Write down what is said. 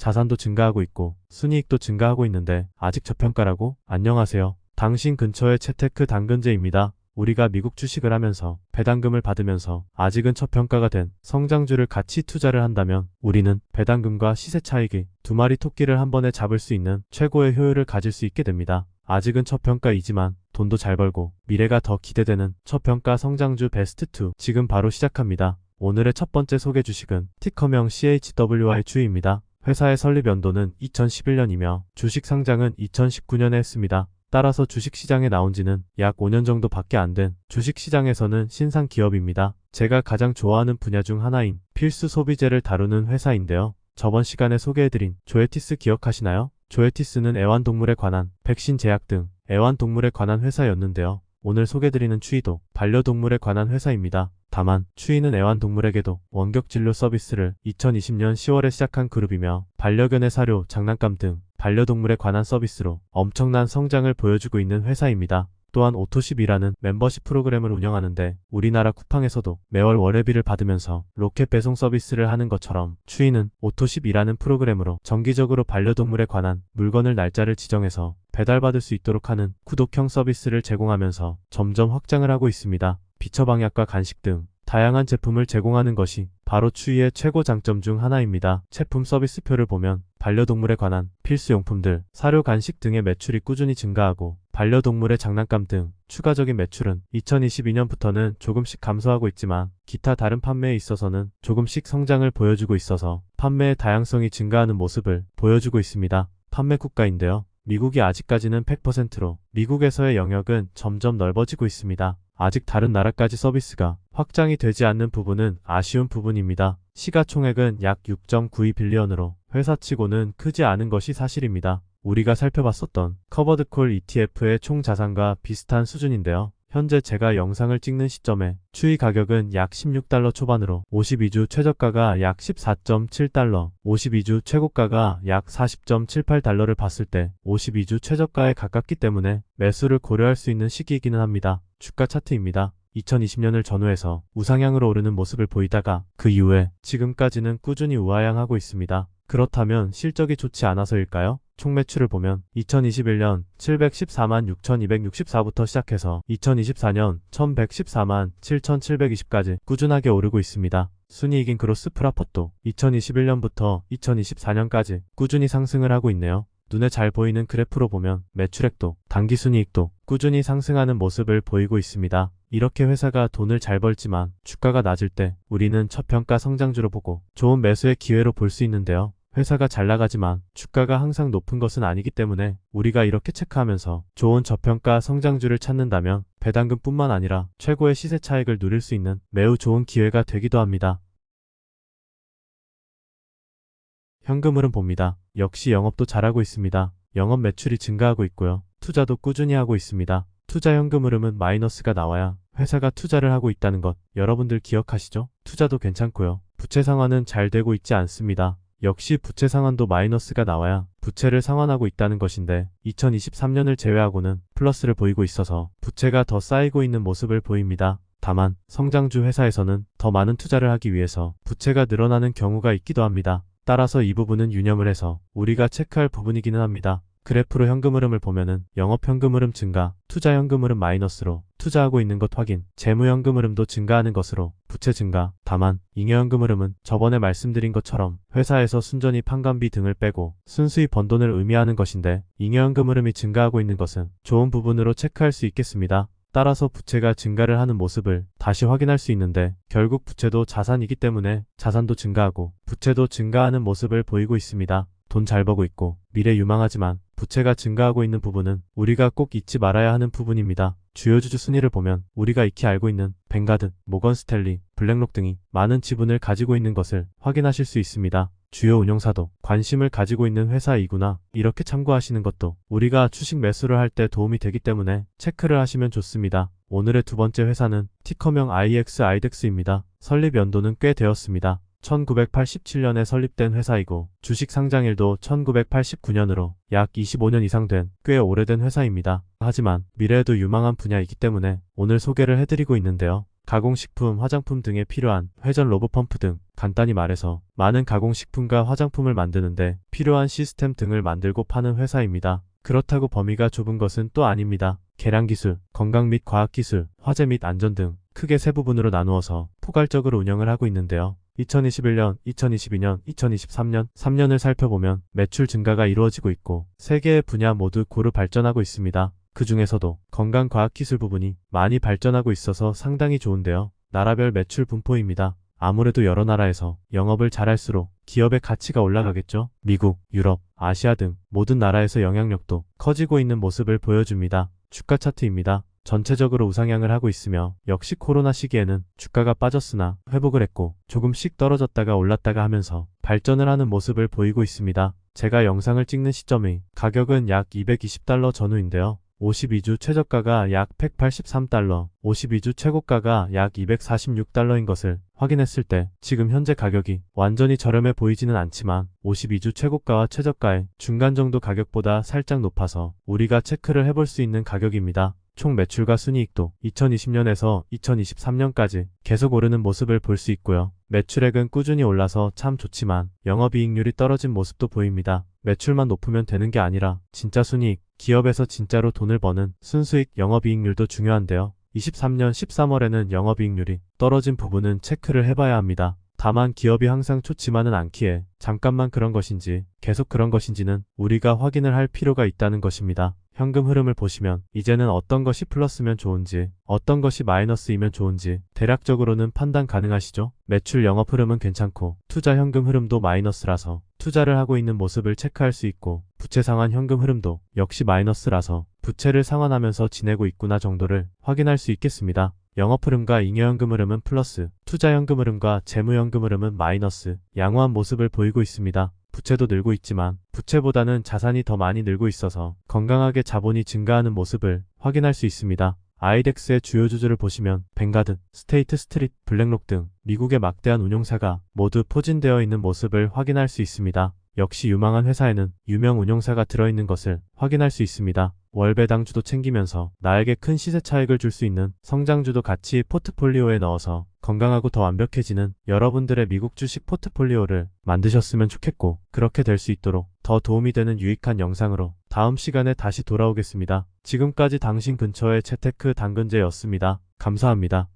자산도 증가하고 있고 순이익도 증가하고 있는데 아직 저평가라고? 안녕하세요. 당신 근처의 채테크 당근제입니다. 우리가 미국 주식을 하면서 배당금을 받으면서 아직은 저평가가 된 성장주를 같이 투자를 한다면 우리는 배당금과 시세 차익이 두 마리 토끼를 한 번에 잡을 수 있는 최고의 효율을 가질 수 있게 됩니다. 아직은 저평가이지만 돈도 잘 벌고 미래가 더 기대되는 저평가 성장주 베스트2 지금 바로 시작합니다. 오늘의 첫 번째 소개 주식은 티커명 CHWI주입니다. 회사의 설립 연도는 2011년이며 주식 상장은 2019년에 했습니다. 따라서 주식시장에 나온 지는 약 5년 정도 밖에 안 된 주식시장에서는 신상 기업입니다. 제가 가장 좋아하는 분야 중 하나인 필수 소비재를 다루는 회사인데요. 저번 시간에 소개해드린 조에티스 기억하시나요? 조에티스는 애완동물에 관한 백신 제약 등 애완동물에 관한 회사였는데요. 오늘 소개드리는 추이도 반려동물에 관한 회사입니다. 다만 추이는 애완동물에게도 원격 진료 서비스를 2020년 10월에 시작한 그룹이며 반려견의 사료, 장난감 등 반려동물에 관한 서비스로 엄청난 성장을 보여주고 있는 회사입니다. 또한 오토십이라는 멤버십 프로그램을 운영하는데 우리나라 쿠팡에서도 매월 월회비를 받으면서 로켓 배송 서비스를 하는 것처럼 추이는 오토십이라는 프로그램으로 정기적으로 반려동물에 관한 물건을 날짜를 지정해서 배달받을 수 있도록 하는 구독형 서비스를 제공하면서 점점 확장을 하고 있습니다. 비처방약과 간식 등 다양한 제품을 제공하는 것이 바로 추이의 최고 장점 중 하나입니다. 제품 서비스표를 보면 반려동물에 관한 필수용품들, 사료, 간식 등의 매출이 꾸준히 증가하고 반려동물의 장난감 등 추가적인 매출은 2022년부터는 조금씩 감소하고 있지만 기타 다른 판매에 있어서는 조금씩 성장을 보여주고 있어서 판매의 다양성이 증가하는 모습을 보여주고 있습니다. 판매 국가인데요. 미국이 아직까지는 100%로 미국에서의 영역은 점점 넓어지고 있습니다. 아직 다른 나라까지 서비스가 확장이 되지 않는 부분은 아쉬운 부분입니다. 시가총액은 약 6.92빌리언으로 회사치고는 크지 않은 것이 사실입니다. 우리가 살펴봤었던 커버드콜 ETF의 총 자산과 비슷한 수준인데요. 현재 제가 영상을 찍는 시점에 추이 가격은 약 16달러 초반으로 52주 최저가가 약 14.7달러, 52주 최고가가 약 40.78달러를 봤을 때 52주 최저가에 가깝기 때문에 매수를 고려할 수 있는 시기이기는 합니다. 주가 차트입니다. 2020년을 전후해서 우상향으로 오르는 모습을 보이다가 그 이후에 지금까지는 꾸준히 우하향하고 있습니다. 그렇다면 실적이 좋지 않아서일까요? 총 매출을 보면 2021년 714만 6,264부터 시작해서 2024년 1,114만 7,720까지 꾸준하게 오르고 있습니다. 순이익인 그로스 프라폿도 2021년부터 2024년까지 꾸준히 상승을 하고 있네요. 눈에 잘 보이는 그래프로 보면 매출액도 당기순이익도 꾸준히 상승하는 모습을 보이고 있습니다. 이렇게 회사가 돈을 잘 벌지만 주가가 낮을 때 우리는 저평가 성장주로 보고 좋은 매수의 기회로 볼 수 있는데요. 회사가 잘 나가지만 주가가 항상 높은 것은 아니기 때문에 우리가 이렇게 체크하면서 좋은 저평가 성장주를 찾는다면 배당금뿐만 아니라 최고의 시세 차익을 누릴 수 있는 매우 좋은 기회가 되기도 합니다. 현금 흐름 봅니다. 역시 영업도 잘하고 있습니다. 영업 매출이 증가하고 있고요. 투자도 꾸준히 하고 있습니다. 투자 현금 흐름은 마이너스가 나와야 회사가 투자를 하고 있다는 것 여러분들 기억하시죠? 투자도 괜찮고요. 부채 상환은 잘 되고 있지 않습니다. 역시 부채 상환도 마이너스가 나와야 부채를 상환하고 있다는 것인데 2023년을 제외하고는 플러스를 보이고 있어서 부채가 더 쌓이고 있는 모습을 보입니다. 다만 성장주 회사에서는 더 많은 투자를 하기 위해서 부채가 늘어나는 경우가 있기도 합니다. 따라서 이 부분은 유념을 해서 우리가 체크할 부분이기는 합니다. 그래프로 현금 흐름을 보면은 영업 현금 흐름 증가, 투자 현금 흐름 마이너스로 투자하고 있는 것 확인, 재무 현금 흐름도 증가하는 것으로 부채 증가. 다만 잉여 현금 흐름은 저번에 말씀드린 것처럼 회사에서 순전히 판관비 등을 빼고 순수히 번 돈을 의미하는 것인데 잉여 현금 흐름이 증가하고 있는 것은 좋은 부분으로 체크할 수 있겠습니다. 따라서 부채가 증가를 하는 모습을 다시 확인할 수 있는데 결국 부채도 자산이기 때문에 자산도 증가하고 부채도 증가하는 모습을 보이고 있습니다. 돈 잘 벌고 있고 미래 유망하지만 부채가 증가하고 있는 부분은 우리가 꼭 잊지 말아야 하는 부분입니다. 주요 주주 순위를 보면 우리가 익히 알고 있는 뱅가드, 모건 스탠리, 블랙록 등이 많은 지분을 가지고 있는 것을 확인하실 수 있습니다. 주요 운용사도 관심을 가지고 있는 회사이구나 이렇게 참고하시는 것도 우리가 주식 매수를 할 때 도움이 되기 때문에 체크를 하시면 좋습니다. 오늘의 두 번째 회사는 티커명 IXIDEX입니다. 설립 연도는 꽤 되었습니다. 1987년에 설립된 회사이고 주식 상장일도 1989년으로 약 25년 이상 된 꽤 오래된 회사입니다. 하지만 미래에도 유망한 분야이기 때문에 오늘 소개를 해드리고 있는데요. 가공식품, 화장품 등에 필요한 회전 로봇 펌프 등 간단히 말해서 많은 가공식품과 화장품을 만드는데 필요한 시스템 등을 만들고 파는 회사입니다. 그렇다고 범위가 좁은 것은 또 아닙니다. 계량기술, 건강 및 과학기술, 화재 및 안전 등 크게 세 부분으로 나누어서 포괄적으로 운영을 하고 있는데요. 2021년, 2022년, 2023년, 3년을 살펴보면 매출 증가가 이루어지고 있고 세 개의 분야 모두 고루 발전하고 있습니다. 그 중에서도 건강과학기술 부분이 많이 발전하고 있어서 상당히 좋은데요. 나라별 매출 분포입니다. 아무래도 여러 나라에서 영업을 잘할수록 기업의 가치가 올라가겠죠. 미국, 유럽, 아시아 등 모든 나라에서 영향력도 커지고 있는 모습을 보여줍니다. 주가 차트입니다. 전체적으로 우상향을 하고 있으며 역시 코로나 시기에는 주가가 빠졌으나 회복을 했고 조금씩 떨어졌다가 올랐다가 하면서 발전을 하는 모습을 보이고 있습니다. 제가 영상을 찍는 시점의 가격은 약 220달러 전후인데요. 52주 최저가가 약 183달러, 52주 최고가가 약 246달러인 것을 확인했을 때 지금 현재 가격이 완전히 저렴해 보이지는 않지만 52주 최고가와 최저가의 중간 정도 가격보다 살짝 높아서 우리가 체크를 해볼 수 있는 가격입니다. 총 매출과 순이익도 2020년에서 2023년까지 계속 오르는 모습을 볼 수 있고요. 매출액은 꾸준히 올라서 참 좋지만 영업이익률이 떨어진 모습도 보입니다. 매출만 높으면 되는 게 아니라 진짜 순이익, 기업에서 진짜로 돈을 버는 순수익 영업이익률도 중요한데요. 23년 13월에는 영업이익률이 떨어진 부분은 체크를 해봐야 합니다. 다만 기업이 항상 좋지만은 않기에 잠깐만 그런 것인지 계속 그런 것인지는 우리가 확인을 할 필요가 있다는 것입니다. 현금 흐름을 보시면 이제는 어떤 것이 플러스면 좋은지 어떤 것이 마이너스이면 좋은지 대략적으로는 판단 가능하시죠? 매출 영업 흐름은 괜찮고 투자 현금 흐름도 마이너스라서 투자를 하고 있는 모습을 체크할 수 있고 부채 상환 현금 흐름도 역시 마이너스라서 부채를 상환하면서 지내고 있구나 정도를 확인할 수 있겠습니다. 영업 흐름과 잉여현금 흐름은 플러스, 투자 현금 흐름과 재무 현금 흐름은 마이너스, 양호한 모습을 보이고 있습니다. 부채도 늘고 있지만 부채보다는 자산이 더 많이 늘고 있어서 건강하게 자본이 증가하는 모습을 확인할 수 있습니다. 아이덱스의 주요 주주를 보시면 뱅가드, 스테이트 스트리트, 블랙록 등 미국의 막대한 운용사가 모두 포진되어 있는 모습을 확인할 수 있습니다. 역시 유망한 회사에는 유명 운용사가 들어있는 것을 확인할 수 있습니다. 월배당주도 챙기면서 나에게 큰 시세 차익을 줄 수 있는 성장주도 같이 포트폴리오에 넣어서 건강하고 더 완벽해지는 여러분들의 미국 주식 포트폴리오를 만드셨으면 좋겠고 그렇게 될 수 있도록 더 도움이 되는 유익한 영상으로 다음 시간에 다시 돌아오겠습니다. 지금까지 당신 근처의 채테크 당근제였습니다. 감사합니다.